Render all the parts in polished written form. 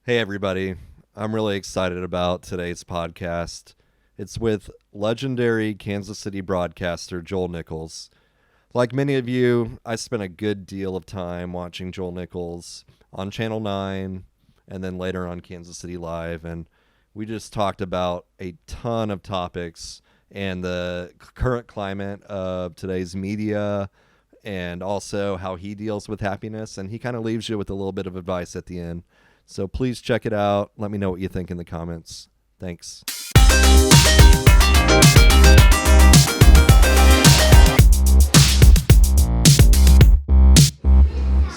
Hey, everybody. I'm really excited about today's podcast. It's with legendary Kansas City broadcaster Joel Nichols. Like many of you, I spent a good deal of time watching Joel Nichols on Channel 9 and then later on Kansas City Live. And we just talked about a ton of topics and the current climate of today's media and also how he deals with happiness. And he kind of leaves you with a little bit of advice at the end. So please check it out. Let me know what you think in the comments. Thanks.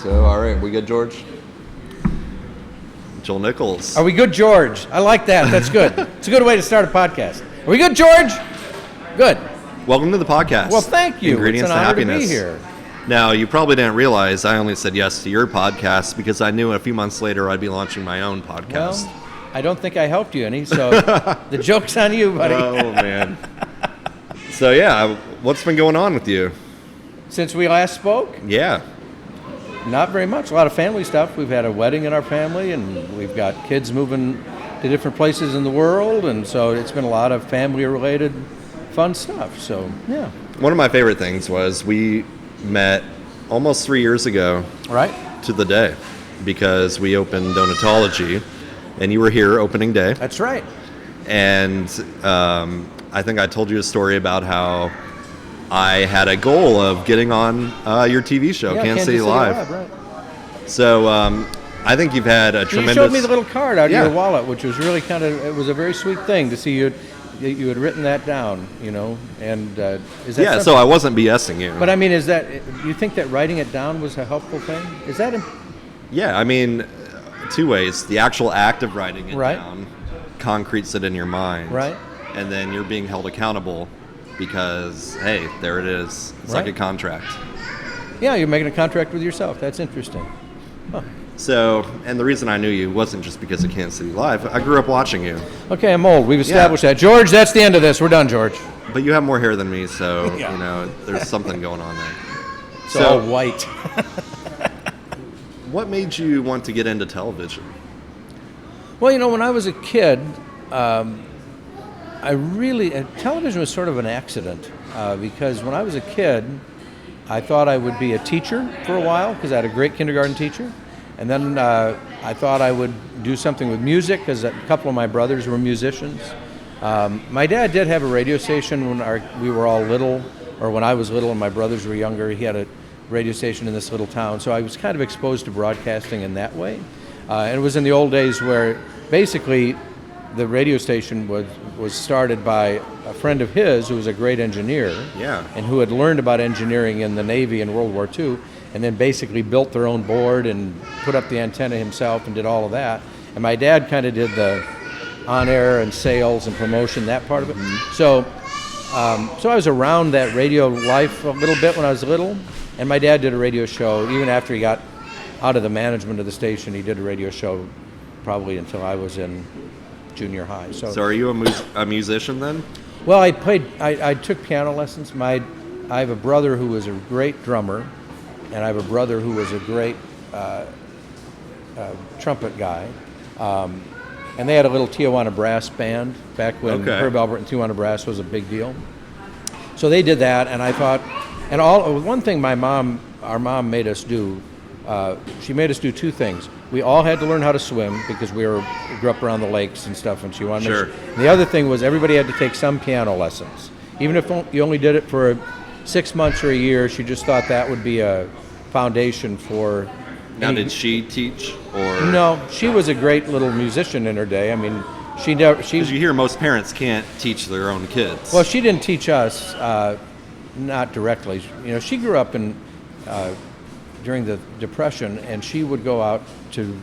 So, all right, we good, George? Joel Nichols. Are we good, George? I like that. That's good. It's a good way to start a podcast. Are we good, George? Good. Welcome to the podcast. Well, thank you. Ingredients it's an to honor Happiness. to be here. Now, you probably didn't realize I only said yes to your podcast because I knew a few months later I'd be launching my own podcast. Well, I don't think I helped you any, so the joke's on you, buddy. Oh, man. So, yeah, what's been going on with you? Since we last spoke? Yeah. Not very much. A lot of family stuff. We've had a wedding in our family, and we've got kids moving to different places in the world, and so it's been a lot of family-related fun stuff. So, yeah. One of my favorite things was we met almost 3 years ago. Right. To the day, because we opened Donatology, and you were here opening day. That's right. And I think I told you a story about how I had a goal of getting on your TV show, Kansas City Live. Right. So I think you've had a tremendous... You showed me the little card out of your wallet, which was really it was a very sweet thing to see you had written that down, you know, and is that something? So I wasn't BSing you. But I mean, you think that writing it down was a helpful thing? Is that... Yeah, I mean, two ways. The actual act of writing it right. down concretes it in your mind. Right. And then you're being held accountable because, hey, there it is. It's right. like a contract. Yeah, you're making a contract with yourself. That's interesting. Huh. So, and the reason I knew you wasn't just because of Kansas City Live. I grew up watching you. Okay, I'm old. We've established that. George, that's the end of this. We're done, George. But you have more hair than me, so, yeah. you know, there's something going on there. It's all white. What made you want to get into television? Well, you know, when I was a kid, television was sort of an accident because when I was a kid, I thought I would be a teacher for a while because I had a great kindergarten teacher. And then I thought I would do something with music because a couple of my brothers were musicians. My dad did have a radio station when we were all little, or when I was little and my brothers were younger. He had a radio station in this little town, so I was kind of exposed to broadcasting in that way. And it was in the old days where basically the radio station was started by a friend of his who was a great engineer, and who had learned about engineering in the Navy in World War II, and then basically built their own board and put up the antenna himself and did all of that. And my dad kind of did the on-air and sales and promotion, that part of it. Mm-hmm. So I was around that radio life a little bit when I was little, and my dad did a radio show. Even after he got out of the management of the station, he did a radio show probably until I was in junior high. So are you a musician then? Well, I took piano lessons. I have a brother who was a great drummer, and I have a brother who was a great trumpet guy. And they had a little Tijuana brass band back when Herb Alpert and Tijuana Brass was a big deal. So they did that, and I thought, one thing our mom made us do, she made us do two things. We all had to learn how to swim because we grew up around the lakes and stuff, and she wanted to. Sure. The other thing was everybody had to take some piano lessons. Even if you only did it for 6 months or a year, she just thought that would be a foundation for... Now, did she teach, or...? No, she was a great little musician in her day. I mean, she never... Because you hear most parents can't teach their own kids. Well, she didn't teach us, not directly. You know, she grew up during the Depression, and she would go out to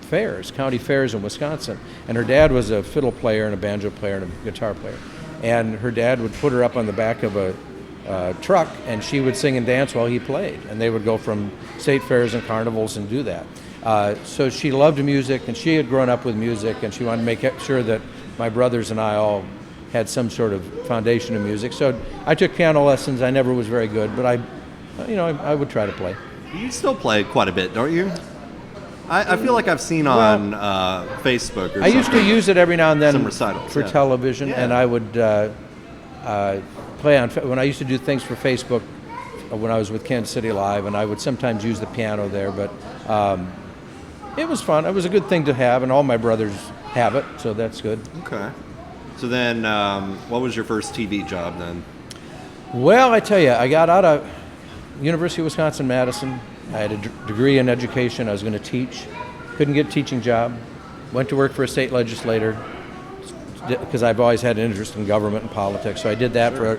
fairs, county fairs in Wisconsin. And her dad was a fiddle player and a banjo player and a guitar player. And her dad would put her up on the back of a truck, and she would sing and dance while he played. And they would go from state fairs and carnivals and do that. So she loved music, and she had grown up with music, and she wanted to make sure that my brothers and I all had some sort of foundation in music. So I took piano lessons. I never was very good, but I would try to play. You still play quite a bit, don't you? I feel like I've seen on Facebook or something. I used to use it every now and then Some recitals, for television, Yeah. and I would play on, when I used to do things for Facebook when I was with Kansas City Live, and I would sometimes use the piano there, but it was fun. It was a good thing to have, and all my brothers have it, so that's good. Okay. So then, what was your first TV job then? Well, I tell you, I got out of University of Wisconsin-Madison. I had a degree in education. I was going to teach. Couldn't get a teaching job. Went to work for a state legislator because I've always had an interest in government and politics. So I did that for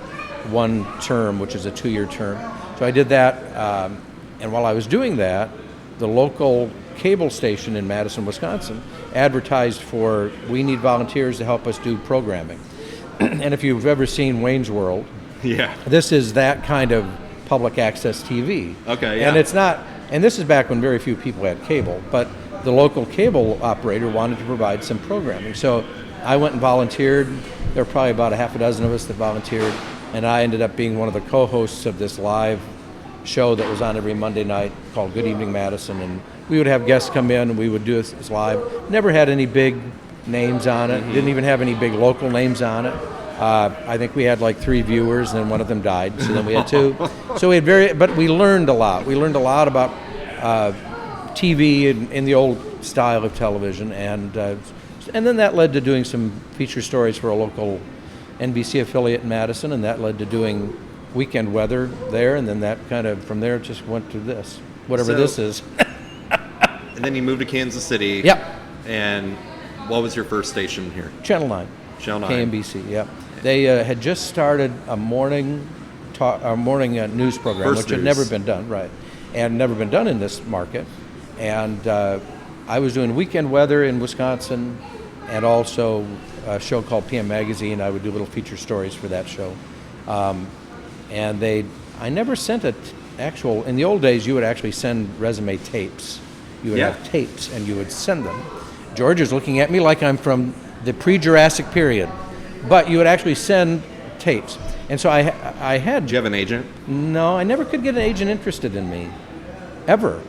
one term, which is a 2-year term. So I did that, and while I was doing that, the local cable station in Madison, Wisconsin, advertised for, we need volunteers to help us do programming. And if you've ever seen Wayne's World, this is that kind of public access TV. Okay, yeah. And it's not, and this is back when very few people had cable, but the local cable operator wanted to provide some programming. So I went and volunteered. There were probably about a half a dozen of us that volunteered, and I ended up being one of the co-hosts of this live show that was on every Monday night called Good Evening Madison, and we would have guests come in and we would do this live. Never had any big names on it. Didn't even have any big local names on it. I think we had like 3 viewers, and then one of them died, so then we had 2. So we had but we learned a lot. We learned a lot about TV in the old style of television, and then that led to doing some feature stories for a local NBC affiliate in Madison, and that led to doing weekend weather there, and then that kind of, from there, just went to this, whatever this is. And then you moved to Kansas City. Yep. And what was your first station here? Channel 9. Channel 9. KMBC, yep. They had just started a morning news program, which had never been done, right, and never been done in this market. And I was doing weekend weather in Wisconsin, and also a show called PM Magazine. I would do little feature stories for that show. And I never sent in the old days, you would actually send resume tapes. You would have tapes, and you would send them. George is looking at me like I'm from the pre-Jurassic period. But you would actually send tapes. And so I had... Did you have an agent? No, I never could get an agent interested in me. Ever.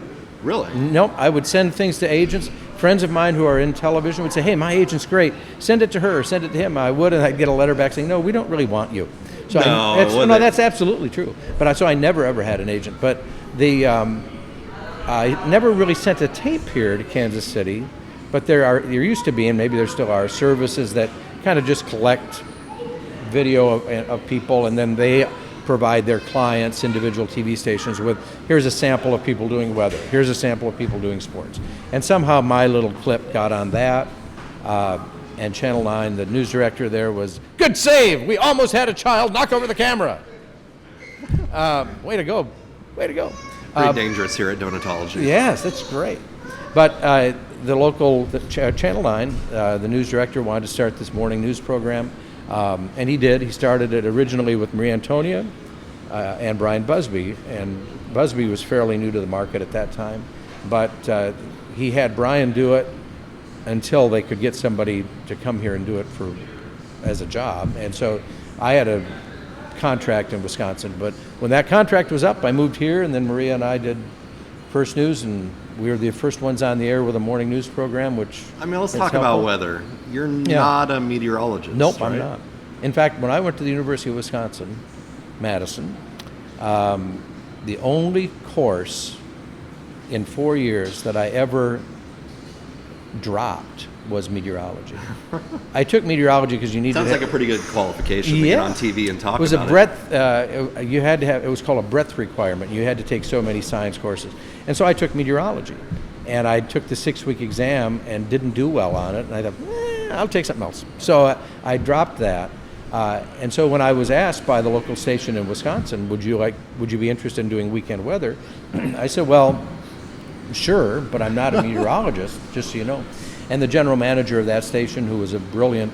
Really? Nope. I would send things to agents. Friends of mine who are in television would say, hey, my agent's great. Send it to her, send it to him. I would, and I'd get a letter back saying, no, we don't really want you. So that's absolutely true. But so I never ever had an agent. But I never really sent a tape here to Kansas City. But there used to be, and maybe there still are, services that kind of just collect video of people, and then they provide their clients, individual TV stations, with, here's a sample of people doing weather, here's a sample of people doing sports. And somehow my little clip got on that, and Channel 9, the news director there was, good save, we almost had a child knock over the camera. Way to go, way to go. Pretty dangerous here at Donatology. Yes, that's great. But Channel 9, the news director wanted to start this morning news program, and he did. He started it originally with Marie Antonia and Brian Busby, and Busby was fairly new to the market at that time, but he had Brian do it until they could get somebody to come here and do it as a job. And so I had a contract in Wisconsin, but when that contract was up, I moved here, and then Maria and I did First News, and we were the first ones on the air with a morning news program, which let's talk about weather. You're not a meteorologist. Nope, right? I'm not. In fact, when I went to the University of Wisconsin, Madison, the only course in 4 years that I ever dropped was meteorology. I took meteorology because you needed. Sounds like a pretty good qualification to get on TV and talk about it. It was a breadth. You had to have. It was called a breadth requirement. You had to take so many science courses, and so I took meteorology, and I took the 6-week exam and didn't do well on it. And I thought, I'll take something else. So I dropped that. And so when I was asked by the local station in Wisconsin, would you be interested in doing weekend weather? I said, well, sure, but I'm not a meteorologist, just so you know. And the general manager of that station, who was a brilliant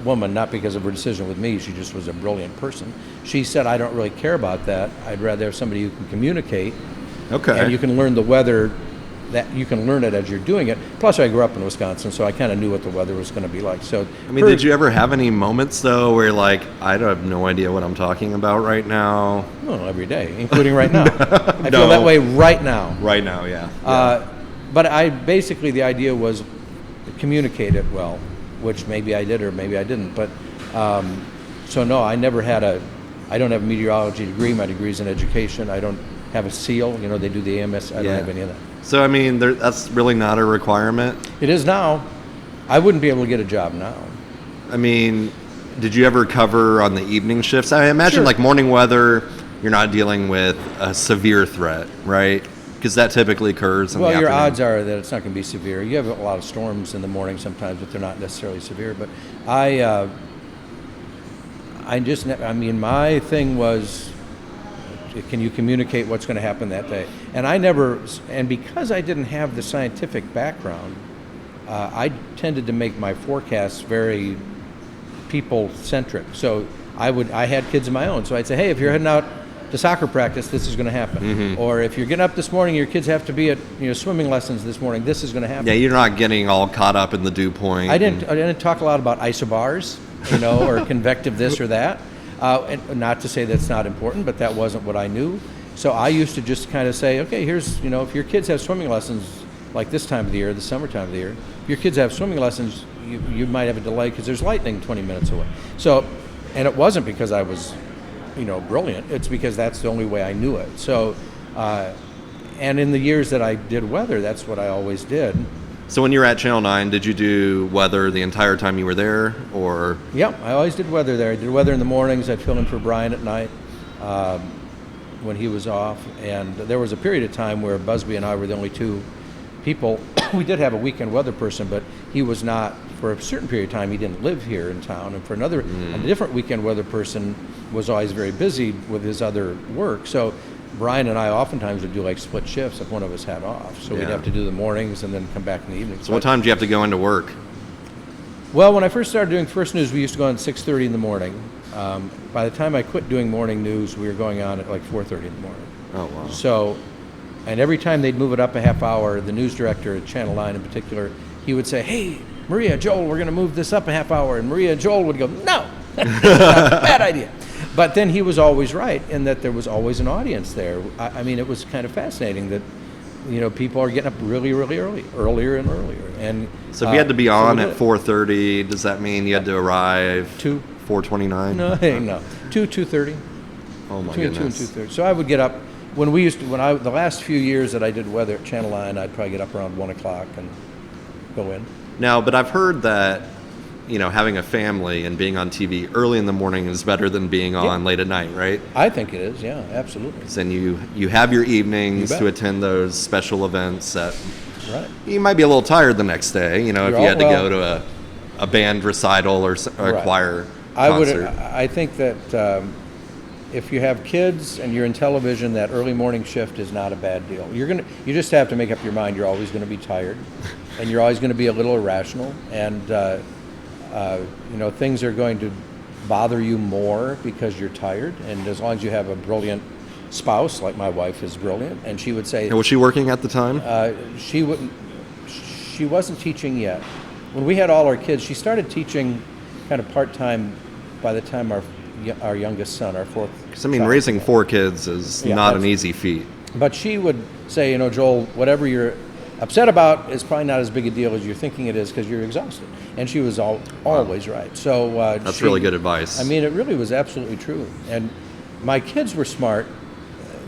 woman, not because of her decision with me, she just was a brilliant person, she said, I don't really care about that. I'd rather have somebody who can communicate. Okay. And you can learn the weather, that you can learn it as you're doing it. Plus, I grew up in Wisconsin, so I kind of knew what the weather was going to be like. So, did you ever have any moments, though, where you're like, I have no idea what I'm talking about right now? No, every day, including right now. I feel that way right now. Right now, yeah. But the idea was communicate it well, which maybe I did or maybe I didn't. But so no, I don't have a meteorology degree. My degree's in education. I don't have a SEAL. They do the AMS. I don't have any of that. So, I mean, that's really not a requirement? It is now. I wouldn't be able to get a job now. I mean, did you ever cover on the evening shifts? I imagine Sure. like morning weather, you're not dealing with a severe threat, right? Because that typically occurs in the afternoon. Your odds are that it's not going to be severe. You have a lot of storms in the morning sometimes, but they're not necessarily severe. But my thing was, can you communicate what's going to happen that day? And because I didn't have the scientific background, I tended to make my forecasts very people-centric. So I had kids of my own, so I'd say, hey, if you're heading out to soccer practice, this is going to happen. Mm-hmm. Or if you're getting up this morning, your kids have to be at swimming lessons this morning, this is going to happen. Yeah, you're not getting all caught up in the dew point. I didn't talk a lot about isobars, or convective this or that. And not to say that's not important, but that wasn't what I knew. So I used to just kind of say, okay, here's, if your kids have swimming lessons like this time of the year, the summertime of the year, if your kids have swimming lessons, you might have a delay because there's lightning 20 minutes away. So, and it wasn't because I was, brilliant. It's because that's the only way I knew it. So, and in the years that I did weather, that's what I always did. So when you were at Channel 9, did you do weather the entire time you were there, or? Yeah, I always did weather there. I did weather in the mornings. I'd fill in for Brian at night when he was off. And there was a period of time where Busby and I were the only two people. We did have a weekend weather person, but he was not, for a certain period of time, he didn't live here in town. And for a different weekend weather person was always very busy with his other work. So Brian and I oftentimes would do like split shifts if one of us had off. So we'd have to do the mornings and then come back in the evenings. So what time do you have to go into work? Well, when I first started doing First News, we used to go on at 6:30 in the morning. By the time I quit doing morning news, we were going on at like 4:30 in the morning. Oh, wow. So, and every time they'd move it up a half hour, the news director at Channel 9 in particular, he would say, hey, Maria, Joel, we're going to move this up a half hour. And Maria and Joel would go, no, bad idea. But then he was always right in that there was always an audience there. I mean, it was kind of fascinating that, people are getting up really, really early, earlier and earlier. And so if you had to be on at 4:30, does that mean you had to arrive 4:29? No, 2:30. Oh my Between goodness. 2 and 2:30. So I would get up the last few years that I did weather at Channel 9, I'd probably get up around 1 o'clock and go in. Now, but I've heard that, having a family and being on TV early in the morning is better than being on late at night, right? I think it is, yeah, absolutely. Then you have your evenings You bet. to attend those special events that Right. you might be a little tired the next day, if you had to go to a band recital or a Right. choir concert. I think that if you have kids and you're in television, that early morning shift is not a bad deal. You just have to make up your mind you're always going to be tired, and you're always going to be a little irrational, and things are going to bother you more because you're tired. And as long as you have a brilliant spouse, like my wife is brilliant, and she would say, And was she working at the time? she wasn't teaching yet. When we had all our kids, she started teaching kind of part-time by the time our youngest son, our fourth. Because raising 4 kids is not an easy feat. But she would say, Joel, whatever you're upset about is probably not as big a deal as you're thinking it is because you're exhausted. And she was always right. So that's really good advice. I mean, it really was absolutely true. And my kids were smart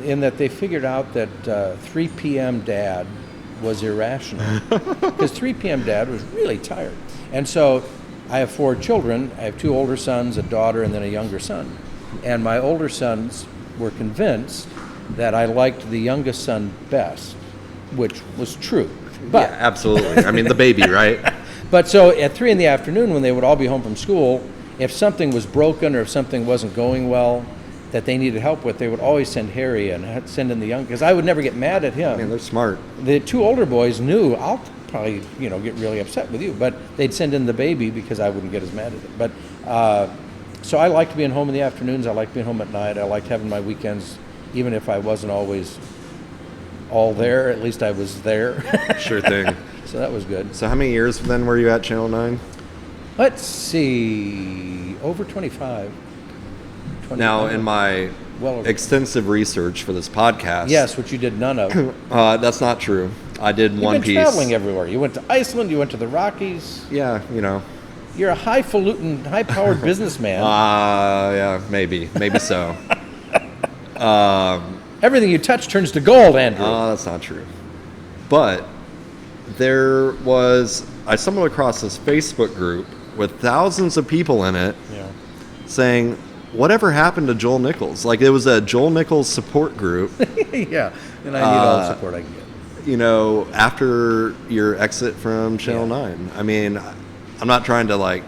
in that they figured out that 3 p.m. dad was irrational because 3 p.m. dad was really tired. And so I have 4 children. I have 2 older sons, a daughter, and then a younger son. And my older sons were convinced that I liked the youngest son best, which was true. But yeah, absolutely. The baby, right? But so at 3 in the afternoon, when they would all be home from school, if something was broken or if something wasn't going well that they needed help with, they would always send Harry and send in the young, because I would never get mad at him. They're smart. The 2 older boys knew I'll probably get really upset with you, but they'd send in the baby because I wouldn't get as mad at it. But so I liked being home in the afternoons. I liked being home at night. I liked having my weekends, even if I wasn't always all there. At least I was there. Sure thing. So that was good. So how many years then were you at Channel 9? Let's see, over 25. Now, in my extensive research for this podcast... Yes, which you did none of. That's not true. I did You've One been Piece. traveling everywhere. You went to Iceland. You went to the Rockies. Yeah, you know. You're a highfalutin, high-powered businessman. Yeah, maybe so. Everything you touch turns to gold, Andrew. That's not true. But I stumbled across this Facebook group with thousands of people in it Yeah. saying, whatever happened to Joel Nichols? Like, it was a Joel Nichols support group. Yeah, and I need all the support I can get. You know, after your exit from Channel 9. I mean, I'm not trying to, like,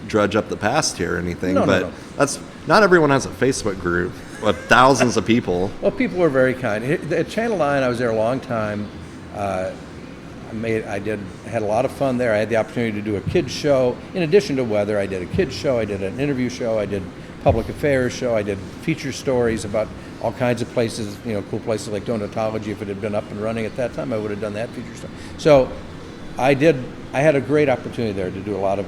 drudge up the past here or anything, but that's not everyone has a Facebook group with thousands of people. Well, people were very kind. At Channel 9, I was there a long time. Had a lot of fun there. I had the opportunity to do a kids show. In addition to weather, I did a kids show, I did an interview show, I did public affairs show, I did feature stories about all kinds of places, you know, cool places like Donatology. If it had been up and running at that time, I would have done that feature story. So I had a great opportunity there to do a lot of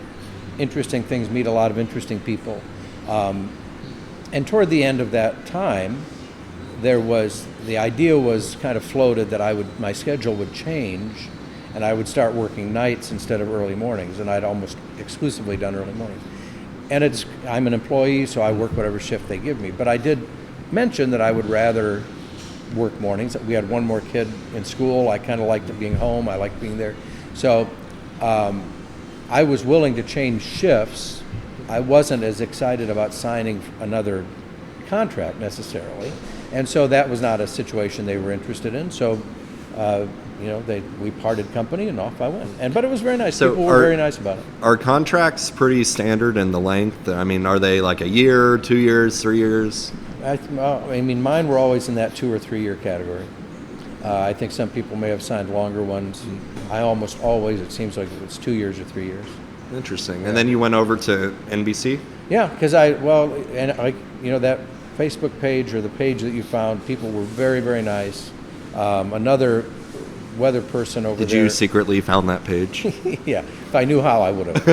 interesting things, meet a lot of interesting people. And toward the end of that time, the idea was kind of floated that my schedule would change and I would start working nights instead of early mornings, and I'd almost exclusively done early mornings. And I'm an employee, so I work whatever shift they give me. But I did mention that I would rather work mornings. We had one more kid in school. I kind of liked being home. I liked being there. So I was willing to change shifts. I wasn't as excited about signing another contract necessarily. And so that was not a situation they were interested in. So, we parted company and off I went. But it was very nice. So people were very nice about it. Are contracts pretty standard in the length? I mean, are they like a year, 2 years, 3 years? Mine were always in that 2 or 3 year category. I think some people may have signed longer ones. I almost always, it seems like it's 2 years or 3 years. Interesting. And then you went over to NBC? Yeah, because that Facebook page or the page that you found, people were very, very nice. Another weather person over there. Did you secretly found that page? Yeah, if I knew how, I would have.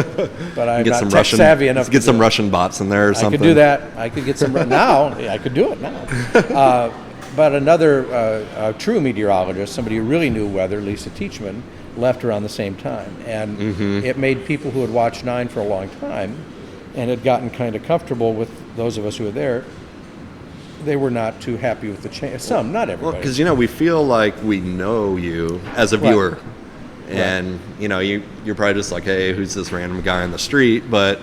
But I'm not tech savvy enough. Get some Russian bots in there or something. I could do that. I could get some now. I could do it now. But another true meteorologist, somebody who really knew weather, Lisa Teachman, left around the same time, and it made people who had watched 9 for a long time and had gotten kind of comfortable with those of us who were there. They were not too happy with the change. Some, not everybody. Well, because we feel like we know you as a viewer, and you're probably just like, hey, who's this random guy on the street? But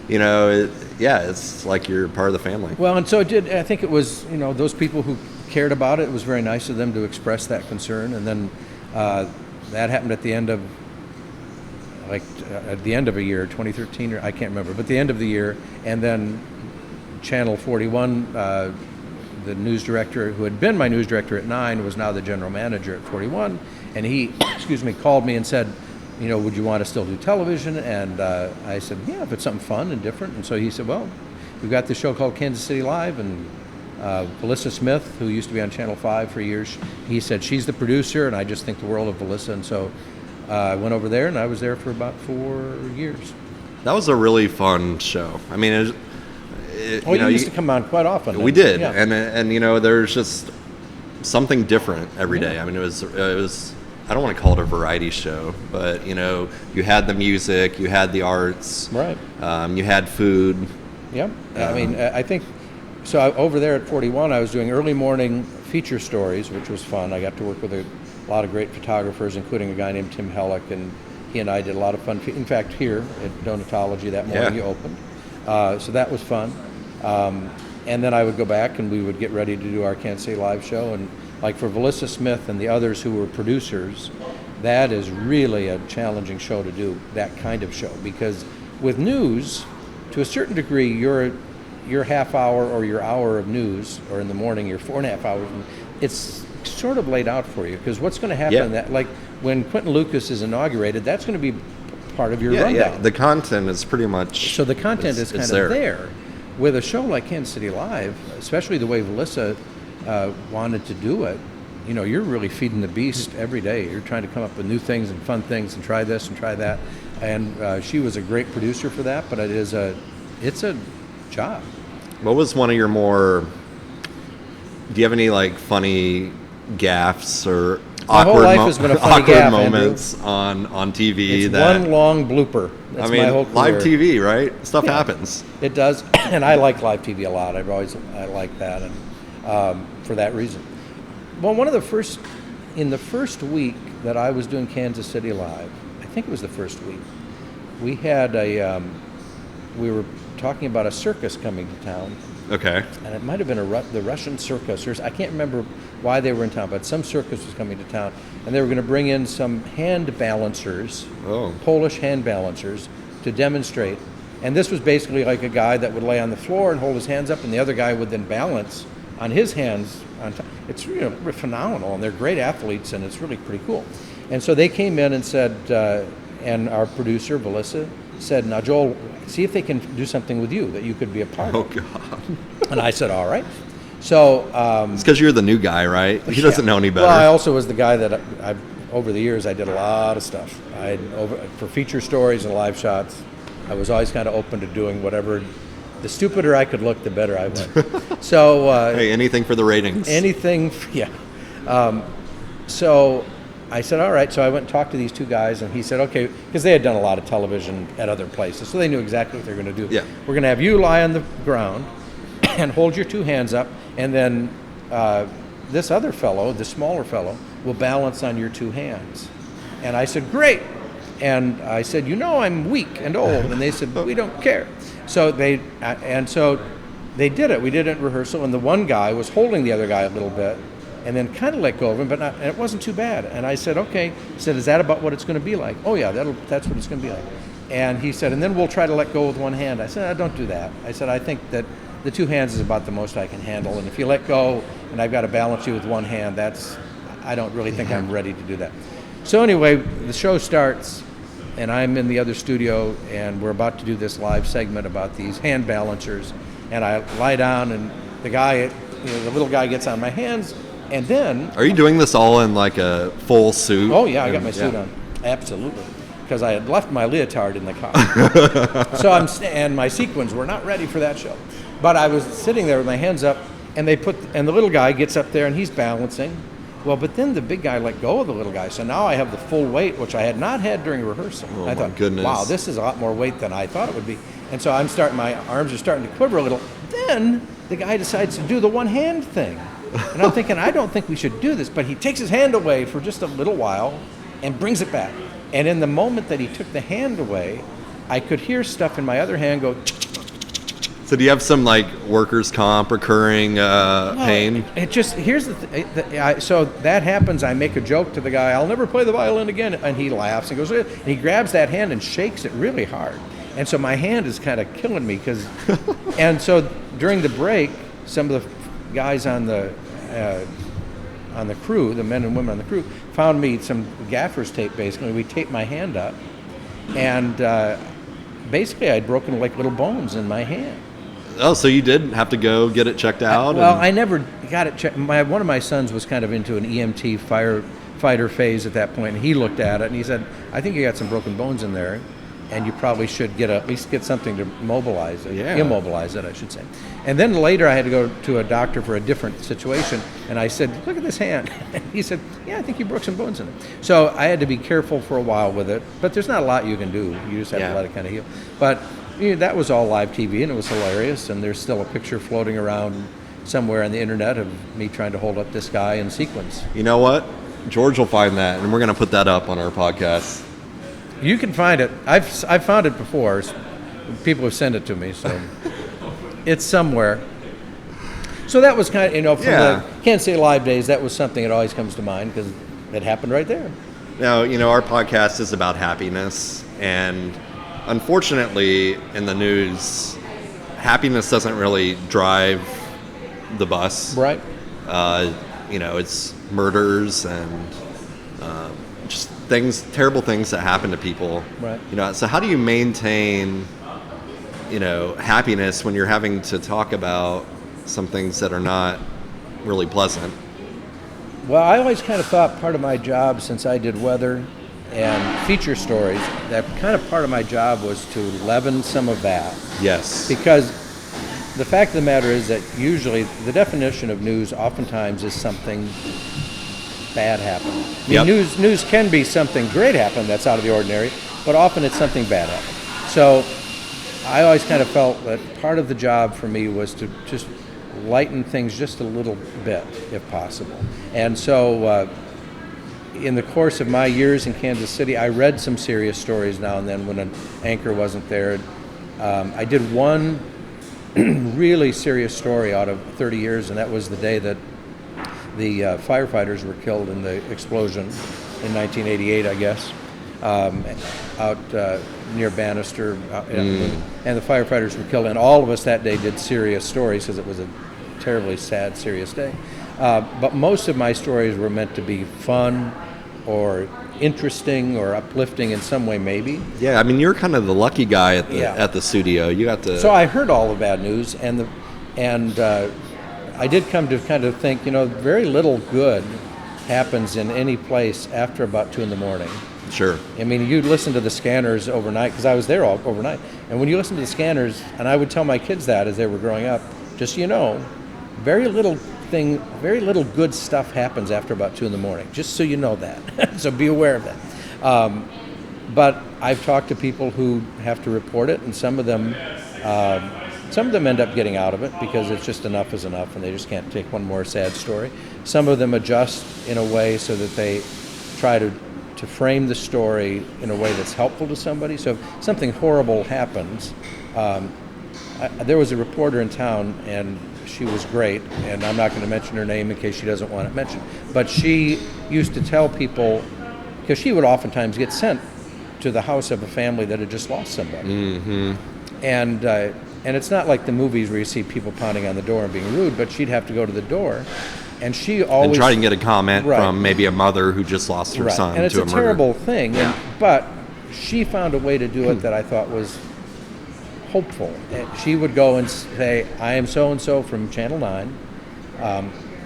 it's like you're part of the family. Well, and so it did. I think it was those people who cared about it. It was very nice of them to express that concern, and then that happened at the end of a year, 2013, or I can't remember, but the end of the year, and then Channel 41. The news director who had been my news director at 9 was now the general manager at 41, and he, called me and said, would you want to still do television? And I said, yeah, if it's something fun and different. And so he said, well, we've got this show called Kansas City Live, and Melissa Smith, who used to be on Channel 5 for years, he said she's the producer, and I just think the world of Melissa. And so I went over there, and I was there for about 4 years. That was a really fun show. I mean, you used to come on quite often. We did, yeah. and there's just something different every day. I mean, it was. I don't want to call it a variety show, but you had the music, you had the arts, right? You had food. Yep. I think so. Over there at 41, I was doing early morning feature stories, which was fun. I got to work with a lot of great photographers, including a guy named Tim Hellick, and he and I did a lot of fun. In fact, here at Donatology that morning, you opened. So that was fun. And then I would go back and we would get ready to do our Kansas City Live show. And like for Melissa Smith and the others who were producers, that is really a challenging show to do, that kind of show. Because with news, to a certain degree, your half hour or your hour of news, or in the morning, your 4.5 hours, it's sort of laid out for you. Because what's going to happen, like when Quentin Lucas is inaugurated, that's going to be part of your rundown. Yeah, the content is pretty much... So the content is kind of there. With a show like Kansas City Live, especially the way Melissa wanted to do it, you're really feeding the beast every day. You're trying to come up with new things and fun things and try this and try that. And she was a great producer for that, but it's a job. What was one of your more... Do you have any, funny gaffes or My whole life has been a funny awkward gaffe, moments on TV. It's that one long blooper. That's my whole career. live TV, right? Stuff happens. It does, and I like live TV a lot. I like that, and for that reason. Well, in the first week that I was doing Kansas City Live, I think it was the first week, we had we were talking about a circus coming to town. Okay. And it might have been the Russian circus, or I can't remember why they were in town, but some circus was coming to town, and they were going to bring in some hand balancers, Polish hand balancers, to demonstrate. And this was basically like a guy that would lay on the floor and hold his hands up, and the other guy would then balance on his hands on top. It's really phenomenal, and they're great athletes, and it's really pretty cool. And so they came in and said, and our producer, Melissa, said, now Joel, see if they can do something with you that you could be a part of. Oh, God. And I said, all right. So it's because you're the new guy, right? He doesn't know any better. Well, I also was the guy that over the years I did a lot of stuff. For feature stories and live shots, I was always kind of open to doing whatever. The stupider I could look, the better I went. So hey, anything for the ratings. Anything, yeah. So I said, all right. So I went and talked to these two guys, and he said, okay, because they had done a lot of television at other places, so they knew exactly what they were going to do. Yeah. We're going to have you lie on the ground and hold your two hands up, and then this other fellow, the smaller fellow, will balance on your two hands. And I said, great. And I said, I'm weak and old. And they said, we don't care. So they did it. We did it in rehearsal, and the one guy was holding the other guy a little bit, and then kind of let go of him, and it wasn't too bad. And I said, okay. He said, is that about what it's going to be like? Oh, yeah, that's what it's going to be like. And he said, and then we'll try to let go with one hand. I said, don't do that. I said, I think that the two hands is about the most I can handle, and if you let go and I've got to balance you with one hand, I don't really think I'm ready to do that. So anyway, the show starts, and I'm in the other studio, and we're about to do this live segment about these hand balancers, and I lie down, and the guy, the little guy gets on my hands, and then... Are you doing this all in like a full suit? Oh, yeah, I got my suit on. Absolutely. Because I had left my leotard in the car. And my sequins were not ready for that show. But I was sitting there with my hands up, and the little guy gets up there, and he's balancing. Well, but then the big guy let go of the little guy, so now I have the full weight, which I had not had during rehearsal. Oh, I thought, goodness. Wow, this is a lot more weight than I thought it would be. And so my arms are starting to quiver a little. Then the guy decides to do the one hand thing. And I'm thinking, I don't think we should do this, but he takes his hand away for just a little while and brings it back. And in the moment that he took the hand away, I could hear stuff in my other hand go. So do you have some like workers' comp recurring pain? It just, here's the thing. So that happens, I make a joke to the guy, I'll never play the violin again. And he laughs and goes, and he grabs that hand and shakes it really hard. And so my hand is kind of killing me and so during the break, some of the guys on the crew, the men and women on the crew, found me some gaffer's tape. Basically, we taped my hand up, and basically I'd broken like little bones in my hand. Oh, so you did have to go get it checked out? I never got it checked. One of my sons was kind of into an EMT firefighter phase at that point, and he looked at it and he said, I think you got some broken bones in there, and you probably should at least get something to mobilize it, immobilize it, I should say. And then later I had to go to a doctor for a different situation, and I said, look at this hand. And he said, yeah, I think you broke some bones in it. So I had to be careful for a while with it, but there's not a lot you can do. You just have to let it kind of heal. But that was all live TV, and it was hilarious, and there's still a picture floating around somewhere on the internet of me trying to hold up this guy in sequins. You know what? George will find that, and we're going to put that up on our podcast. You can find it. I've found it before. People have sent it to me, so it's somewhere. So that was kind of, from the Kansas City Live days, that was something that always comes to mind because it happened right there. Now, our podcast is about happiness, and unfortunately, in the news, happiness doesn't really drive the bus. Right. It's murders and just terrible things that happen to people. Right. So how do you maintain, happiness when you're having to talk about some things that are not really pleasant? Well, I always kind of thought part of my job, since I did weather and feature stories, that kind of part of my job was to leaven some of that. Yes. Because the fact of the matter is that usually the definition of news oftentimes is something bad happen. I mean, Yep. news can be something great happen that's out of the ordinary, but often it's something bad happen. So I always kind of felt that part of the job for me was to just lighten things just a little bit, if possible. And so in the course of my years in Kansas City, I read some serious stories now and then when an anchor wasn't there. I did one really serious story out of 30 years, and that was the day that the firefighters were killed in the explosion in 1988, I guess, out near Bannister. And the firefighters were killed, and all of us that day did serious stories because it was a terribly sad, serious day. But most of my stories were meant to be fun or interesting or uplifting in some way, maybe. Yeah, I mean, you're kind of the lucky guy at the Yeah. at the studio. You got to. So I heard all the bad news, and I did come to kind of think, very little good happens in any place after about 2 in the morning. Sure. I mean, you'd listen to the scanners overnight, because I was there all overnight. And when you listen to the scanners, and I would tell my kids that as they were growing up, just so you know, very little good stuff happens after about 2 in the morning, just so you know that. So be aware of that. But I've talked to people who have to report it, and some of them end up getting out of it because it's just enough is enough, and they just can't take one more sad story. Some of them adjust in a way so that they try to frame the story in a way that's helpful to somebody. So if something horrible happens, there was a reporter in town, and she was great, and I'm not going to mention her name in case she doesn't want it mentioned, but she used to tell people, because she would oftentimes get sent to the house of a family that had just lost somebody. Mm-hmm. And it's not like the movies where you see people pounding on the door and being rude, but she'd have to go to the door, and she always... And try to get a comment Right. from maybe a mother who just lost her Right. son and it's to a a murder. terrible thing, Yeah. but she found a way to do it that I thought was hopeful. And she would go and say, I am so-and-so from Channel 9.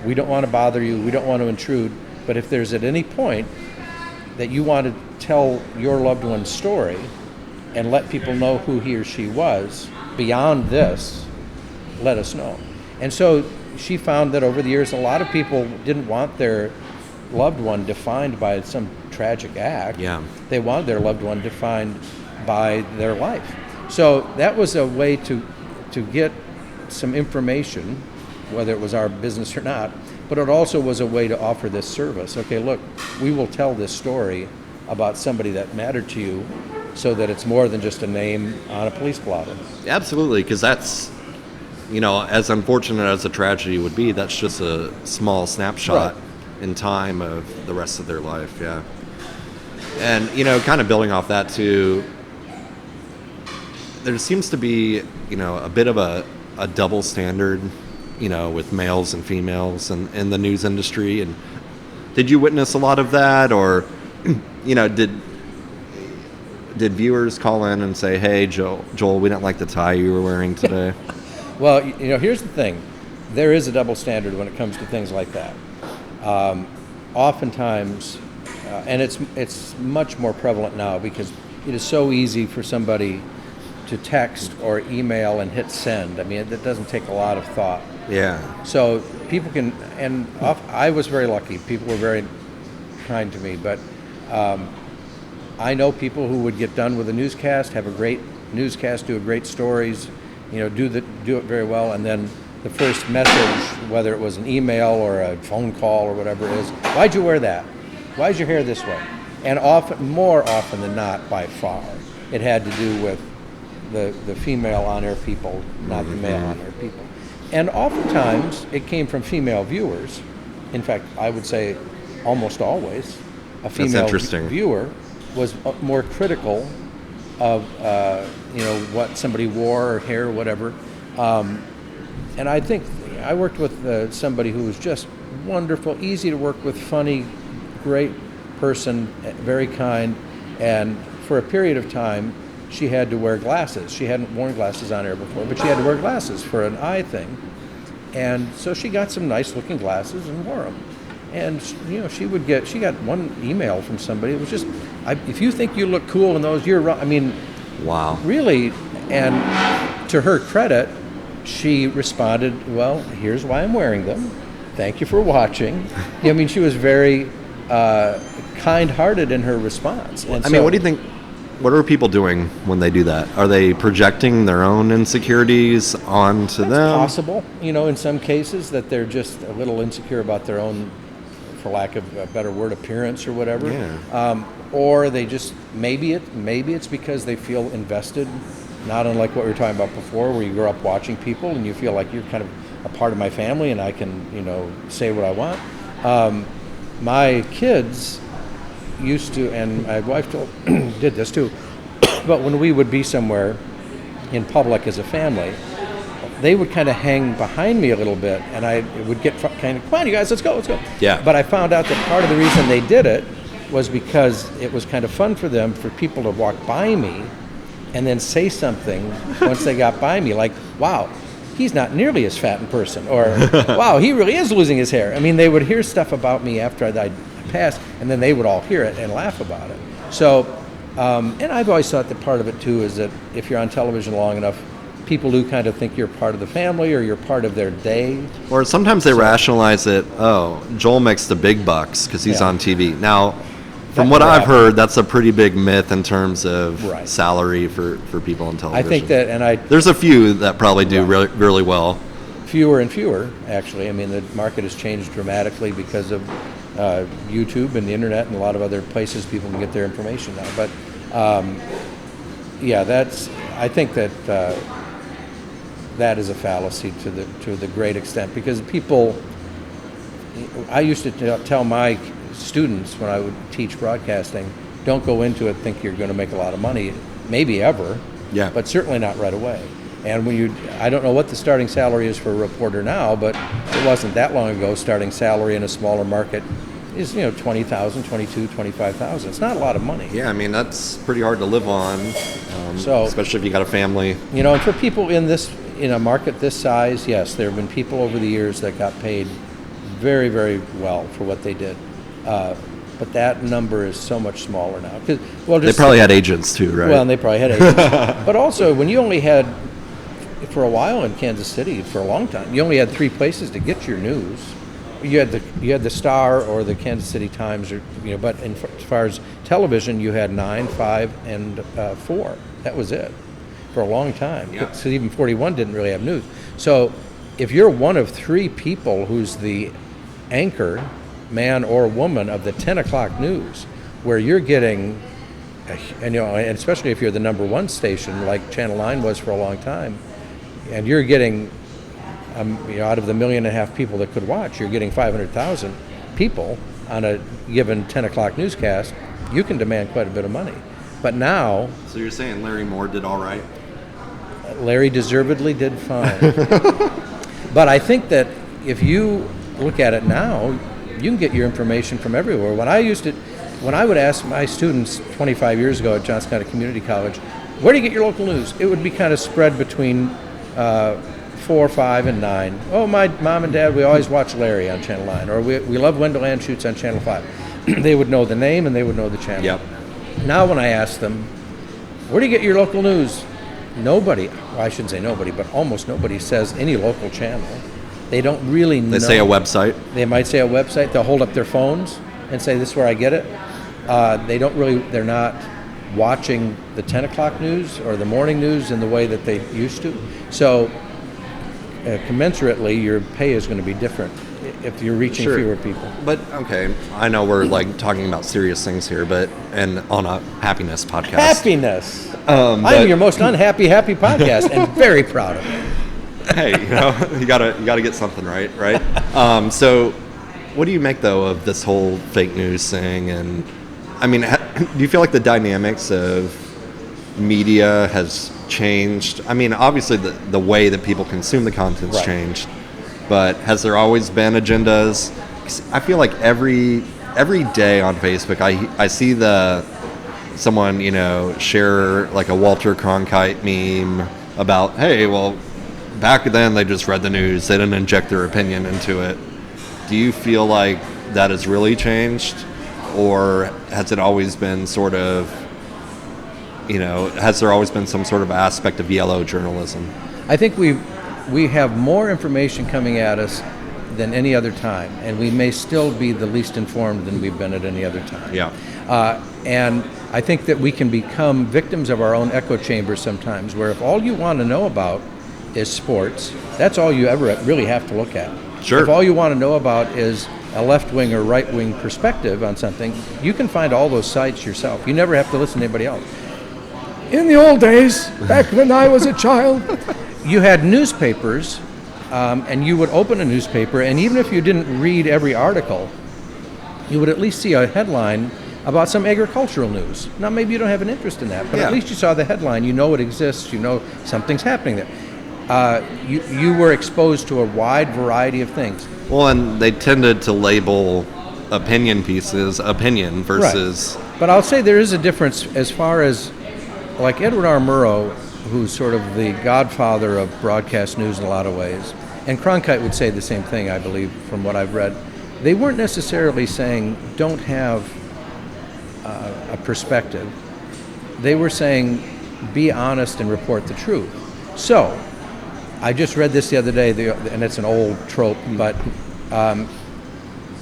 We don't want to bother you. We don't want to intrude. But if there's at any point that you want to tell your loved one's story and let people know who he or she was, beyond this, let us know. And so she found that over the years, a lot of people didn't want their loved one defined by some tragic act. Yeah. They wanted their loved one defined by their life. So that was a way to get some information, whether it was our business or not, but it also was a way to offer this service. Okay, look, we will tell this story about somebody that mattered to you so that it's more than just a name on a police blotter. Absolutely, because that's, as unfortunate as a tragedy would be, that's just a small snapshot Right. in time of the rest of their life, yeah. And, kind of building off that too, there seems to be, a bit of a double standard, with males and females in the news industry. And did you witness a lot of that, or, did viewers call in and say, hey, Joel, we didn't like the tie you were wearing today? Well, here's the thing. There is a double standard when it comes to things like that. Oftentimes, and it's much more prevalent now because it is so easy for somebody to text or email and hit send. I mean, it doesn't take a lot of thought. Yeah. So people can, I was very lucky. People were very kind to me, but I know people who would get done with a newscast, have a great newscast, do great stories, do it very well, and then the first message, whether it was an email or a phone call or whatever it is, why'd you wear that? Why's your hair this way? And more often than not, by far, it had to do with the female on-air people, not the male on-air people. And oftentimes, it came from female viewers. In fact, I would say almost always, a female viewer was more critical of what somebody wore or hair or whatever. And I think I worked with somebody who was just wonderful, easy to work with, funny, great person, very kind. And for a period of time, she had to wear glasses. She hadn't worn glasses on air before, but she had to wear glasses for an eye thing. And so she got some nice looking glasses and wore them. And she got one email from somebody. It was just, if you think you look cool in those, you're wrong. I mean, wow. Really. And to her credit, she responded, well, here's why I'm wearing them. thank you for watching. I mean, she was very kind-hearted in her response. And I mean, what do you think? What are people doing when they do that? Are they projecting their own insecurities onto them? Possible, in some cases that they're just a little insecure about their own, for lack of a better word, appearance or whatever. Yeah. Or they just maybe it's because they feel invested, not unlike what we were talking about before, where you grow up watching people and you feel like you're kind of a part of my family and I can say what I want. My kids used to, and my wife did this too, but when we would be somewhere in public as a family, they would kind of hang behind me a little bit, and I would get kind of, come on, you guys, let's go. Yeah. But I found out that part of the reason they did it was because it was kind of fun for them, for people to walk by me and then say something once they got by me, like, wow, he's not nearly as fat in person, or wow, he really is losing his hair. I mean, they would hear stuff about me after I'd passed, and then they would all hear it and laugh about it. So, and I've always thought that part of it too is that if you're on television long enough, people do kind of think you're part of the family or you're part of their day. Or sometimes they rationalize it, oh, Joel makes the big bucks because he's on TV. Now, from what I've heard, that's a pretty big myth in terms of salary for people on television. I think that, there's a few that probably do really well. Fewer and fewer, actually. I mean, the market has changed dramatically because of YouTube and the internet and a lot of other places people can get their information now. But I think that that is a fallacy to the great extent, because people, I used to tell my students when I would teach broadcasting, don't go into it think you're going to make a lot of money, maybe ever, but certainly not right away. And I don't know what the starting salary is for a reporter now, but it wasn't that long ago. Starting salary in a smaller market is, $20,000, $22,000, $25,000. It's not a lot of money. Yeah, I mean, that's pretty hard to live on, especially if you got a family. And for people in a market this size, yes, there have been people over the years that got paid very, very well for what they did. But that number is so much smaller now. They probably had agents too, right? Well, and they probably had agents. But also, when you only had, for a while in Kansas City, for a long time, you only had 3 places to get your news. You had the Star or the Kansas City Times, but as far as television, you had 9, 5, and 4. That was it for a long time. Yeah. So even 41 didn't really have news. So if you're one of 3 people who's the anchor, man or woman, of the 10 o'clock news, where you're getting, and especially if you're the number 1 station like Channel 9 was for a long time, and you're getting out of the 1.5 million people that could watch, you're getting 500,000 people on a given 10 o'clock newscast, you can demand quite a bit of money. But now... So you're saying Larry Moore did all right? Larry deservedly did fine. But I think that if you look at it now, you can get your information from everywhere. When I would ask my students 25 years ago at Johnson County Community College, where do you get your local news? It would be kind of spread between 4, 5, and 9. Oh, my mom and dad, we always watch Larry on Channel 9, or we love Wendell Anschutz on Channel 5. They would know the name and they would know the channel. Yep. Now when I ask them, where do you get your local news? Nobody, well, I shouldn't say nobody, but almost nobody says any local channel. They don't really know. They say a website. They might say a website. They'll hold up their phones and say, this is where I get it. They're not watching the 10 o'clock news or the morning news in the way that they used to. So commensurately, your pay is going to be different if you're reaching fewer people. But, okay, I know we're talking about serious things here, and on a happiness podcast. Happiness! I'm your most happy podcast, and very proud of it. Hey, you gotta get something right? So, what do you make though of this whole fake news thing? And I mean, do you feel like the dynamics of media has changed? I mean, obviously the way that people consume the content's changed, but has there always been agendas? 'Cause I feel like every day on Facebook, I see someone share like a Walter Cronkite meme about, hey, well, back then they just read the news, they didn't inject their opinion into it. Do you feel like that has really changed, or has it always been sort of, has there always been some sort of aspect of yellow journalism? I think we have more information coming at us than any other time, and we may still be the least informed than we've been at any other time. Yeah. And I think that we can become victims of our own echo chambers sometimes, where if all you want to know about is sports, that's all you ever really have to look at. Sure. If all you want to know about is a left-wing or right-wing perspective on something, you can find all those sites yourself. You never have to listen to anybody else. In the old days, back when I was a child, you had newspapers, and you would open a newspaper, and even if you didn't read every article, you would at least see a headline about some agricultural news. Now, maybe you don't have an interest in that, but at least you saw the headline. You know it exists. You know something's happening there. You were exposed to a wide variety of things. Well, and they tended to label opinion pieces opinion versus... Right. But I'll say there is a difference as far as, like Edward R. Murrow, who's sort of the godfather of broadcast news in a lot of ways, and Cronkite would say the same thing, I believe, from what I've read. They weren't necessarily saying don't have a perspective. They were saying be honest and report the truth. So, I just read this the other day, and it's an old trope, but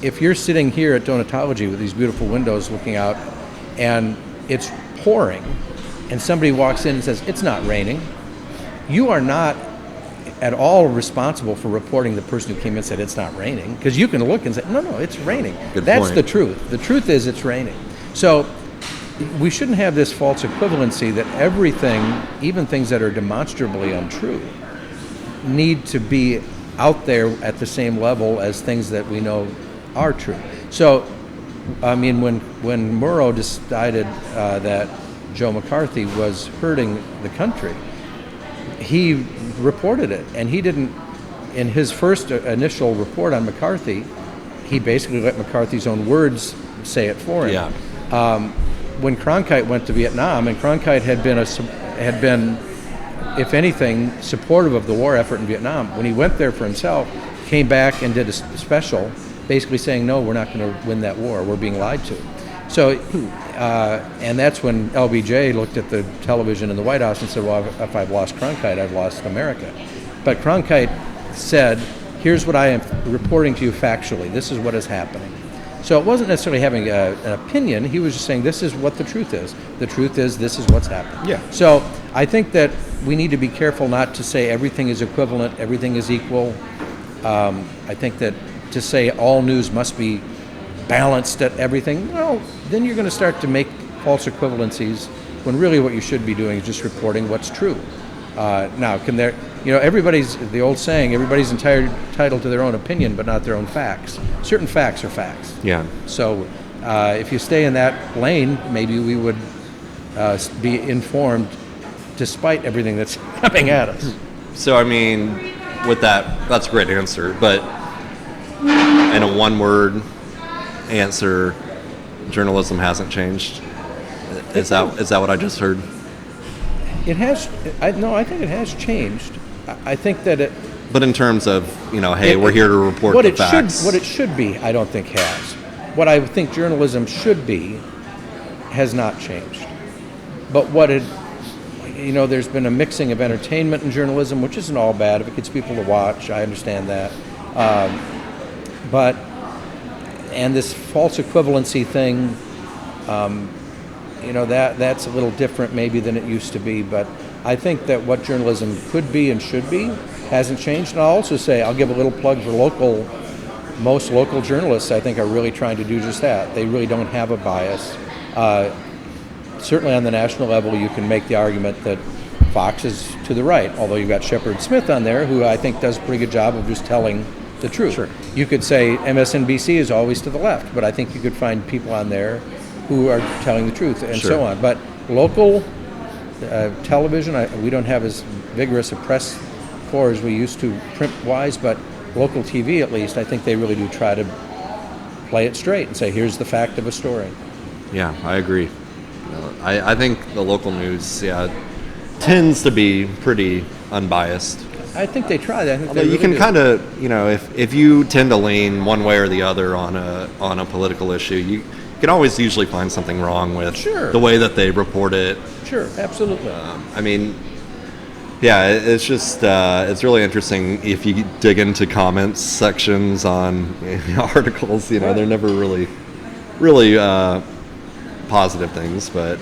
if you're sitting here at Donatology with these beautiful windows looking out, and it's pouring, and somebody walks in and says, it's not raining, you are not at all responsible for reporting the person who came in and said it's not raining, because you can look and say, no, it's raining. That's the truth. The truth is it's raining. So we shouldn't have this false equivalency that everything, even things that are demonstrably untrue, need to be out there at the same level as things that we know are true. So, I mean, when Murrow decided that Joe McCarthy was hurting the country, he reported it, and he didn't, in his first initial report on McCarthy, he basically let McCarthy's own words say it for him. Yeah. When Cronkite went to Vietnam, and Cronkite had been, if anything, supportive of the war effort in Vietnam, when he went there for himself, came back and did a special, basically saying, no, we're not going to win that war, we're being lied to. So, and that's when LBJ looked at the television in the White House and said, well, if I've lost Cronkite, I've lost America. But Cronkite said, here's what I am reporting to you factually. This is what is happening. So it wasn't necessarily having an opinion. He was just saying, this is what the truth is. The truth is, this is what's happening. Yeah. So I think that we need to be careful not to say everything is equivalent, everything is equal. I think that to say all news must be balanced at everything, well, then you're going to start to make false equivalencies when really what you should be doing is just reporting what's true. Now, can there, everybody's, the old saying, everybody's entitled to their own opinion, but not their own facts. Certain facts are facts. Yeah. So if you stay in that lane, maybe we would be informed despite everything that's coming at us. So, I mean, with that's a great answer, but in a one-word answer, journalism hasn't changed. Is that what I just heard? It has. I think it has changed. I think that it. But in terms of hey, we're here to report the facts. What it should be, I don't think has. What I think journalism should be has not changed. But what it, there's been a mixing of entertainment and journalism, which isn't all bad if it gets people to watch. I understand that. And this false equivalency thing, that's a little different maybe than it used to be, but I think that what journalism could be and should be hasn't changed. And I'll also say, I'll give a little plug for most local journalists I think are really trying to do just that. They really don't have a bias. Certainly on the national level, you can make the argument that Fox is to the right, although you've got Shepard Smith on there, who I think does a pretty good job of just telling the truth. Sure. You could say MSNBC is always to the left, but I think you could find people on there who are telling the truth and Sure. so on. But local television, we don't have as vigorous a press corps as we used to print-wise, but local TV at least, I think they really do try to play it straight and say, here's the fact of a story. Yeah, I agree. I think the local news, tends to be pretty unbiased. I think they try that. I think Although they you really can do. kind of, if you tend to lean one way or the other on a political issue, you can always usually find something wrong with Sure. the way that they report it. Sure, absolutely. I mean, Yeah, it's just it's really interesting if you dig into comments sections on articles. They're never really positive things, but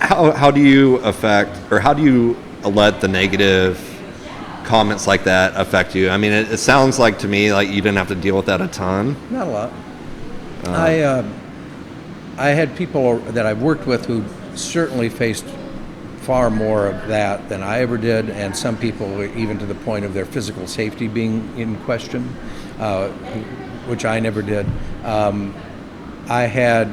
how do you how do you let the negative comments like that affect you? I mean, it sounds like to me like you didn't have to deal with that a ton. Not a lot. I had people that I've worked with who certainly faced far more of that than I ever did, and some people even to the point of their physical safety being in question, which I never did. I had,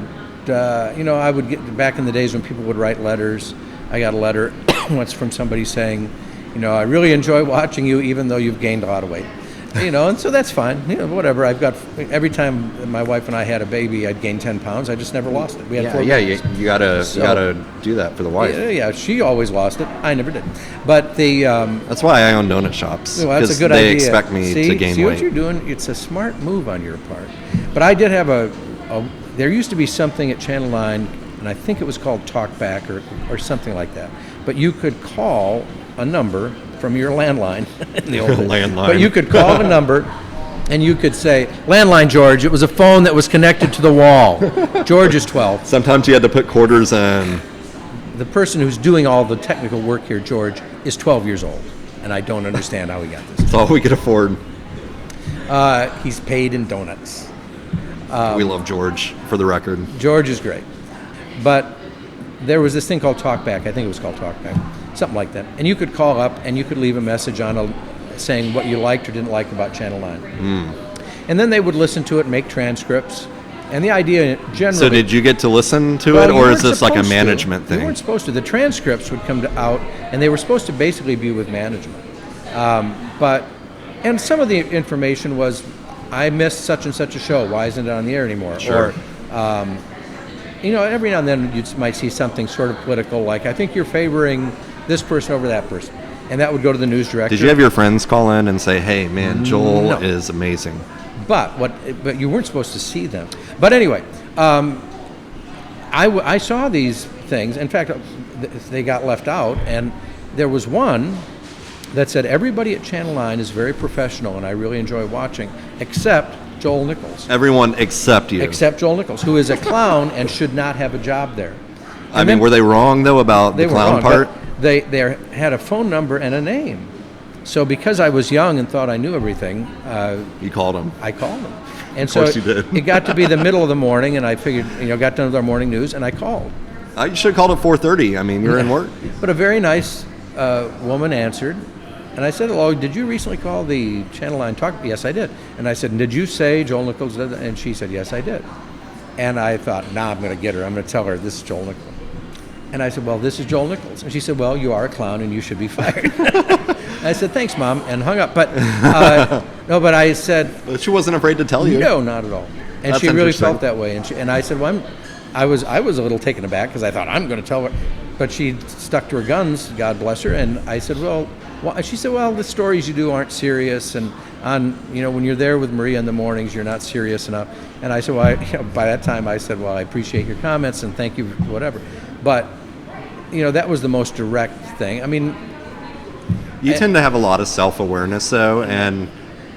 I would get back in the days when people would write letters. I got a letter once from somebody saying, I really enjoy watching you even though you've gained a lot of weight. And so that's fine. Whatever. Every time my wife and I had a baby, I'd gain 10 pounds. I just never lost it. We had 4 babies. You gotta do that for the wife. Yeah, she always lost it. I never did. But that's why I own donut shops. Well, that's a good idea. They expect me to gain weight. See what you're doing? It's a smart move on your part. But I did have there used to be something at Channel 9, and I think it was called Talkback or something like that. But you could call a number from your landline in the old days. Landline. But you could call a number and you could say, "Landline, George." It was a phone that was connected to the wall. George is 12. Sometimes you had to put quarters in. The person who's doing all the technical work here, George, is 12 years old, and I don't understand how he got this. It's all we could afford. He's paid in donuts. We love George, for the record. George is great. But there was this thing called Talkback. I think it was called Talkback. Something like that. And you could call up and you could leave a message on saying what you liked or didn't like about Channel 9. And then they would listen to it and make transcripts. And the idea generally... So did you get to listen to it, or is this like a management thing? You weren't supposed to. The transcripts would come out, and they were supposed to basically be with management. And some of the information was, I missed such and such a show. Why isn't it on the air anymore? Sure. Or, every now and then you might see something sort of political, like, I think you're favoring this person over that person. And that would go to the news director. Did you have your friends call in and say, "Hey, man, Joel is amazing"? But you weren't supposed to see them. But anyway, I saw these things. In fact, they got left out, and there was one that said, "Everybody at Channel 9 is very professional, and I really enjoy watching, except Joel Nichols." Everyone except you. Except Joel Nichols, who is a clown and should not have a job there. I mean, were they wrong, though, about the clown part? They had a phone number and a name. So because I was young and thought I knew everything... you called them. I called them. And of course you did. It got to be the middle of the morning, and I figured, got done with our morning news, and I called. You should have called at 4:30. I mean, you're in work. But a very nice woman answered, and I said, "Hello, did you recently call the Channel 9 Talk?" "Yes, I did." And I said, "Did you say Joel Nichols did that?" And she said, "Yes, I did." And I thought, I'm going to get her. I'm going to tell her this is Joel Nichols. And I said, "Well, this is Joel Nichols." And she said, "Well, you are a clown and you should be fired." I said, "Thanks, Mom," and hung up. But no, but I said... But she wasn't afraid to tell you. No, not at all. And That's she really felt that way. And I said, "Well, I was a little taken aback because I thought I'm going to tell her." But she stuck to her guns, God bless her. And I said, "Well," she said, "Well, the stories you do aren't serious, and when you're there with Maria in the mornings, you're not serious enough." And I said, "Well, by that time, I said, well, I appreciate your comments and thank you for whatever." But that was the most direct thing. I mean, you tend to have a lot of self-awareness, though, and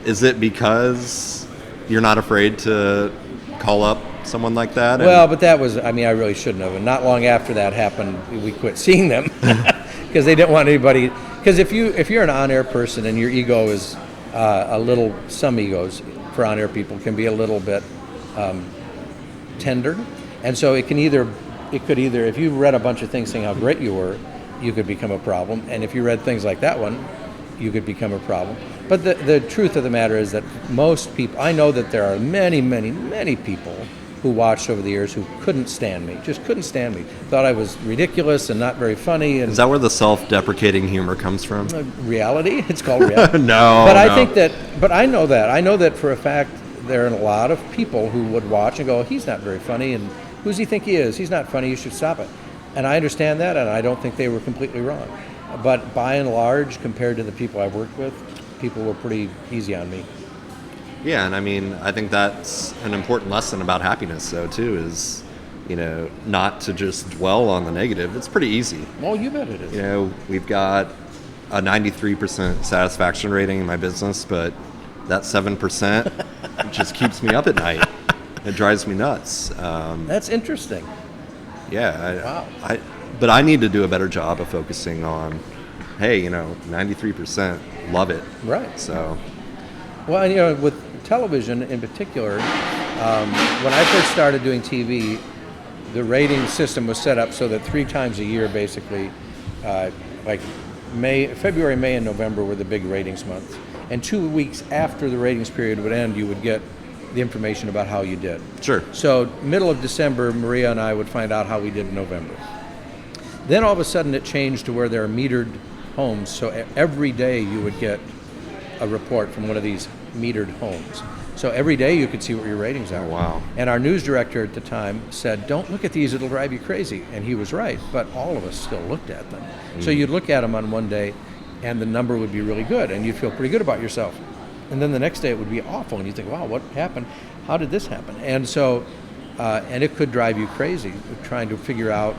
is it because you're not afraid to call up someone like that? Well, but that was, I really shouldn't have. And not long after that happened, we quit seeing them because they didn't want anybody. Because if you're an on-air person and your ego is some egos for on-air people can be a little bit tender, and so it could either, if you read a bunch of things saying how great you were, you could become a problem. And if you read things like that one, you could become a problem. But the truth of the matter is that most people, I know that there are many, many, many people who watched over the years who couldn't stand me, just couldn't stand me. Thought I was ridiculous and not very funny. And is that where the self-deprecating humor comes from? Reality? It's called reality. No. But I think that, I know that. I know that for a fact there are a lot of people who would watch and go, "He's not very funny, and who does he think he is? He's not funny, you should stop it." And I understand that, and I don't think they were completely wrong. But by and large, compared to the people I've worked with, people were pretty easy on me. Yeah, and I think that's an important lesson about happiness, though, too, is not to just dwell on the negative. It's pretty easy. Well, you bet it is. We've got a 93% satisfaction rating in my business, but that 7% just keeps me up at night. It drives me nuts. That's interesting. Yeah. Wow. But I need to do a better job of focusing on, hey, 93% love it. Right. So. Well, with television in particular, when I first started doing TV, the rating system was set up so that 3 times a year, basically, like February, May, and November were the big ratings months. And 2 weeks after the ratings period would end, you would get the information about how you did. Sure. So middle of December, Maria and I would find out how we did in November. Then all of a sudden it changed to where there are metered homes. So every day you would get a report from one of these metered homes. So every day you could see what your ratings are. Oh, wow. And our news director at the time said, don't look at these, it'll drive you crazy. And he was right, but all of us still looked at them. So you'd look at them on one day and the number would be really good and you'd feel pretty good about yourself. And then the next day it would be awful and you'd think, wow, what happened? How did this happen? And so, and it could drive you crazy trying to figure out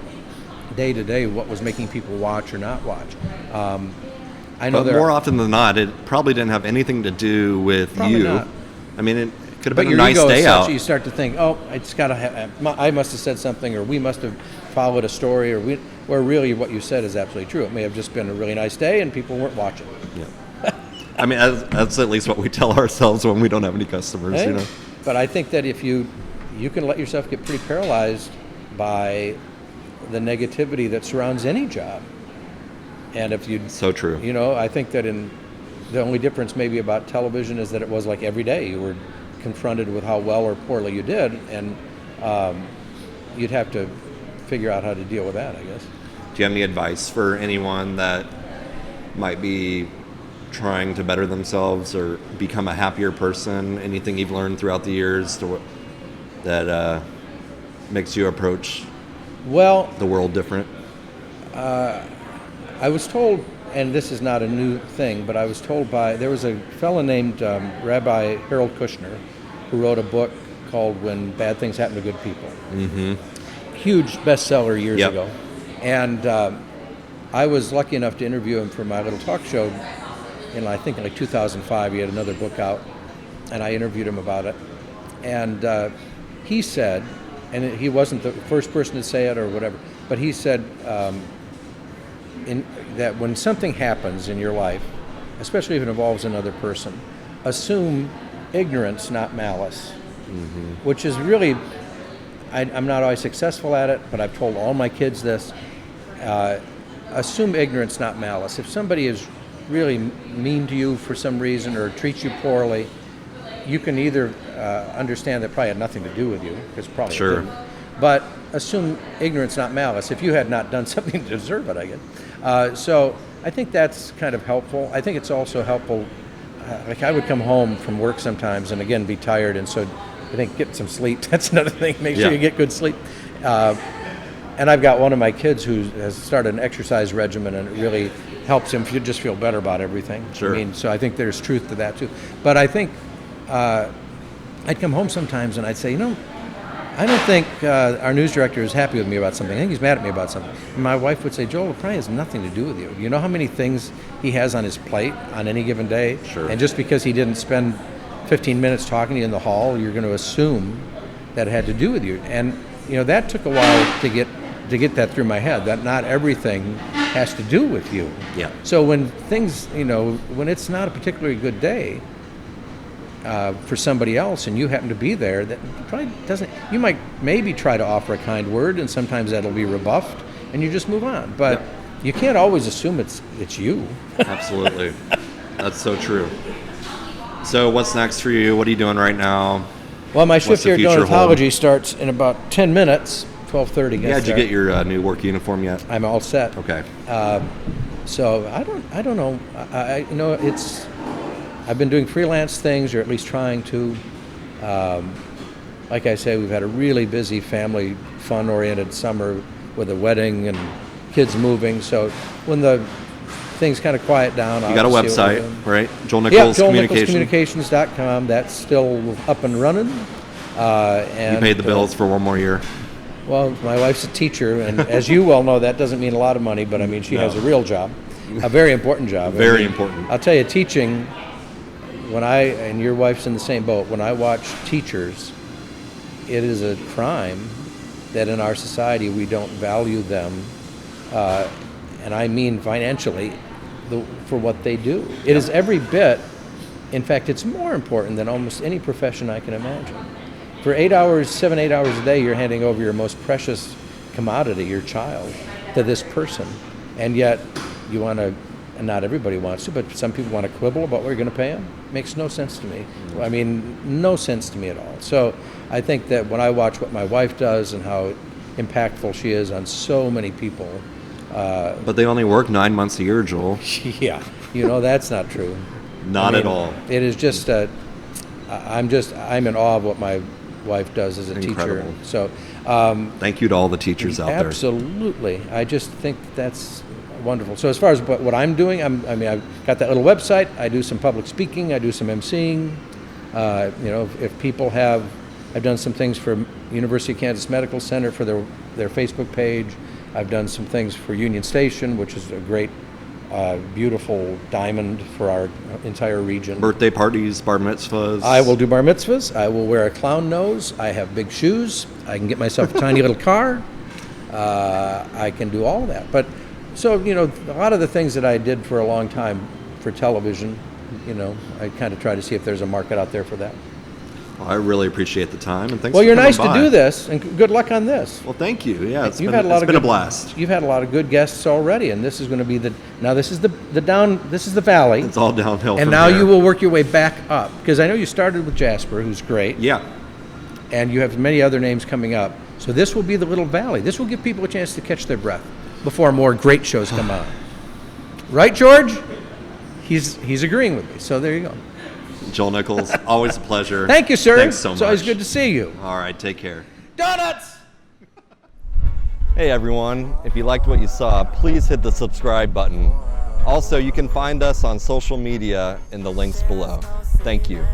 day to day what was making people watch or not watch. I know but more often than not, it probably didn't have anything to do with probably you. Not. I mean, it could have But been a your nice ego day is out. such, you start to think, oh, it's got to I must have said something, or we must have followed a story, or where really what you said is absolutely true. It may have just been a really nice day and people weren't watching. Yeah. I mean, that's at least what we tell ourselves when we don't have any customers. Hey, but I think that if you can let yourself get pretty paralyzed by the negativity that surrounds any job. And if you so true. I think that the only difference maybe about television is that it was like every day you were confronted with how well or poorly you did, and you'd have to figure out how to deal with that, I guess. Do you have any advice for anyone that might be trying to better themselves or become a happier person? Anything you've learned throughout the years that makes you approach the world different? I was told, and this is not a new thing, but I was told there was a fellow named Rabbi Harold Kushner who wrote a book called When Bad Things Happen to Good People. Mm-hmm. Huge bestseller years ago. And I was lucky enough to interview him for my little talk show I think in 2005. He had another book out, and I interviewed him about it. And he said, and he wasn't the first person to say it or whatever, but he said that when something happens in your life, especially if it involves another person, assume ignorance, not malice, which is really, I'm not always successful at it, but I've told all my kids this, assume ignorance, not malice. If somebody is really mean to you for some reason or treats you poorly, you can either understand that probably had nothing to do with you, because probably sure. it didn't, but assume ignorance, not malice, if you had not done something to deserve it, I guess. So I think that's kind of helpful. I think it's also helpful, like I would come home from work sometimes and again be tired, and so I think get some sleep. That's another thing, make sure you get good sleep. And I've got one of my kids who has started an exercise regimen, and it really helps him just feel better about everything. Sure. I mean, so I think there's truth to that too. But I think I'd come home sometimes and I'd say, I don't think our news director is happy with me about something. I think he's mad at me about something. And my wife would say, Joel, it probably has nothing to do with you. You know how many things he has on his plate on any given day? Sure. And just because he didn't spend 15 minutes talking to you in the hall, you're going to assume that it had to do with you. And that took a while to get that through my head, that not everything has to do with you. Yeah. So when things, when it's not a particularly good day for somebody else and you happen to be there, that probably doesn't, you might maybe try to offer a kind word, and sometimes that'll be rebuffed and you just move on. But you can't always assume it's you. Absolutely. That's so true. So what's next for you? What are you doing right now? Well, my shift here at future Donatology starts in about 10 minutes, 12:30. Yeah, did you get your new work uniform yet? I'm all set. Okay. So I don't know. I've been doing freelance things, or at least trying to. Like I say, we've had a really busy family, fun-oriented summer with a wedding and kids moving. So when the things kind of quiet down, you got a website, right? Joel Nichols JoelNicholsCommunications.com. That's still up and running. And you paid the bills for one more year. Well, my wife's a teacher, and as you well know, that doesn't mean a lot of money, but I mean, she has a real job, a very important job. Very important. I'll tell you, teaching, and your wife's in the same boat, when I watch teachers, it is a crime that in our society we don't value them, and I mean financially, for what they do. It is every bit, in fact, it's more important than almost any profession I can imagine. For 7, 8 hours a day, you're handing over your most precious commodity, your child, to this person. And yet, you want to, and not everybody wants to, but some people want to quibble about what you're going to pay them. Makes no sense to me. I mean, no sense to me at all. So I think that when I watch what my wife does and how impactful she is on so many people. But they only work 9 months a year, Joel. Yeah, that's not true. Not at all. It is just, I'm in awe of what my wife does as a Incredible. teacher. So thank you to all the teachers out there. Absolutely. I just think that's wonderful. So as far as what I'm doing, I've got that little website. I do some public speaking. I do some emceeing. If people I've done some things for University of Kansas Medical Center for their Facebook page. I've done some things for Union Station, which is a great, beautiful diamond for our entire region. Birthday parties, bar mitzvahs. I will do bar mitzvahs. I will wear a clown nose. I have big shoes. I can get myself a tiny little car. I can do all of that. But so, a lot of the things that I did for a long time for television, I kind of try to see if there's a market out there for that. Well, I really appreciate the time, and thanks. Well, for you're coming nice by. to do this, and good luck on this. Well, thank you. Yeah, it's been a blast. You've had a lot of good guests already, and this is going to be this is the valley. It's all downhill. And from now there. you will work your way back up, because I know you started with Jasper, who's great. Yeah. And you have many other names coming up. So this will be the little valley. This will give people a chance to catch their breath before more great shows come on. Right, George? He's agreeing with me. So there you go. Joel Nichols, always a pleasure. Thank you, sir. Thanks so much. It's always good to see you. All right, take care. Donuts! Hey everyone, if you liked what you saw, please hit the subscribe button. Also, you can find us on social media in the links below. Thank you.